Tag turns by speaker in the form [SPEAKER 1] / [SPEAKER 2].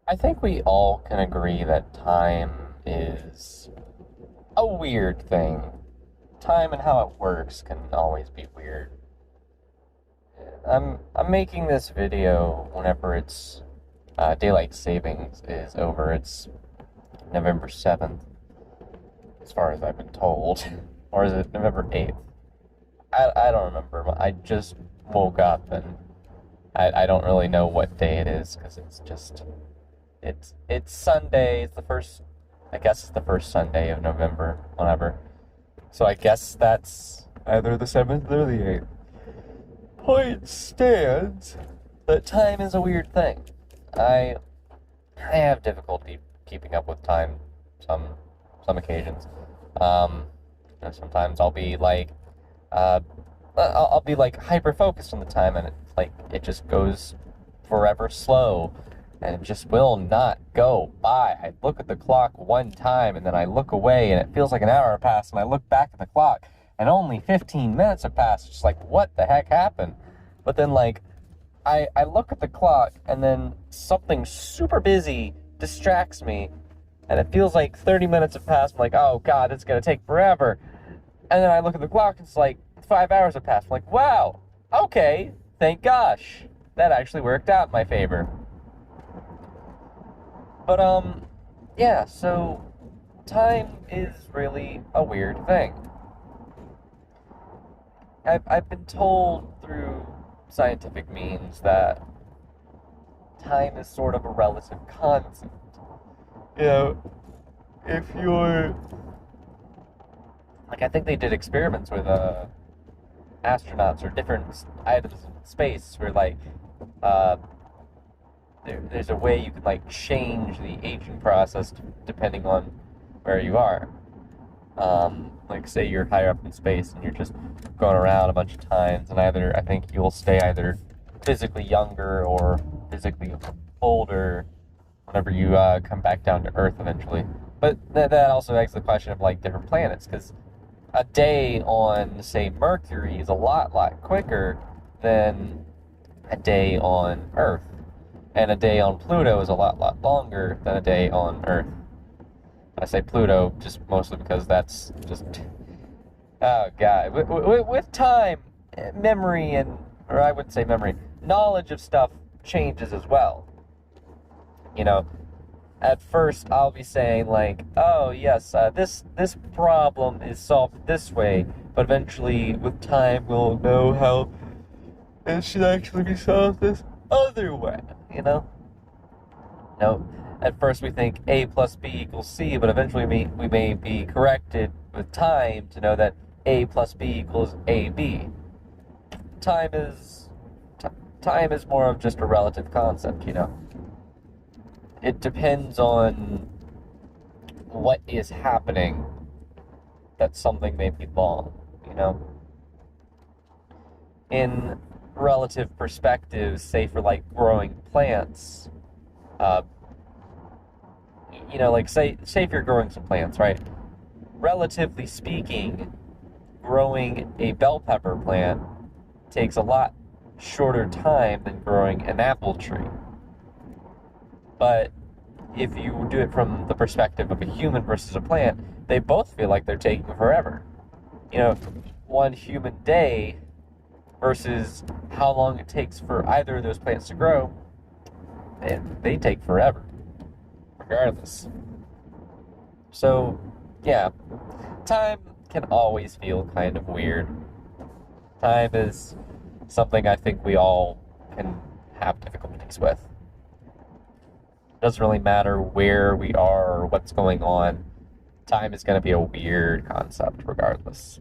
[SPEAKER 1] I think we all can agree that time is a weird thing. Time and how it works can always be weird. I'm making this video whenever it's daylight savings is over. It's November 7th, as far as I've been told, or is it November 8th? I don't remember. I just woke up and I don't really know what day it is because it's Sunday. It's the first. I guess it's the first Sunday of November. Whatever. So I guess that's either the 7th or the 8th. Point stands that time is a weird thing. I I have difficulty keeping up with time some some occasions. Um, Sometimes I'll be like uh, I'll be like hyper focused on the time, and it just goes forever slow, and it just will not go by. I look at the clock one time, and then I look away, and it feels like an hour passed, and I look back at the clock, and only 15 minutes have passed. It's just like, what the heck happened? But then, I look at the clock, and then something super busy distracts me, and it feels like 30 minutes have passed. I'm like, oh God, it's gonna take forever. And then I look at the clock, and it's like 5 hours have passed. I'm like, wow, okay, thank gosh. That actually worked out in my favor. But, yeah, so time is really a weird thing. I've been told through scientific means that time is sort of a relative concept. You know, if you're I think they did experiments with astronauts or different items in space where uh, there's a way you can change the aging process depending on where you are. Like say you're higher up in space and you're just going around a bunch of times, and either I think you'll stay either physically younger or physically older whenever you come back down to Earth eventually. But that also begs the question of different planets, because a day on, say, Mercury is a lot quicker than a day on Earth, and a day on Pluto is a lot longer than a day on Earth. I say Pluto just mostly because that's just, oh God, with time, memory or I wouldn't say memory, knowledge of stuff changes as well. You know, at first I'll be saying oh yes, this problem is solved this way, but eventually with time we'll know how it should actually be solved this other way. You know, no. At first we think A plus B equals C, but eventually we may be corrected with time to know that A plus B equals AB. Time is time is more of just a relative concept. You know, it depends on what is happening that something may be long, you know? In relative perspectives, say for growing plants, uh, say if you're growing some plants, right? Relatively speaking, growing a bell pepper plant takes a lot shorter time than growing an apple tree. But if you do it from the perspective of a human versus a plant, they both feel like they're taking forever. You know, one human day versus how long it takes for either of those plants to grow, they take forever, regardless. So, yeah, time can always feel kind of weird. Time is something I think we all can have difficulties with. Doesn't really matter where we are or what's going on. Time is going to be a weird concept regardless.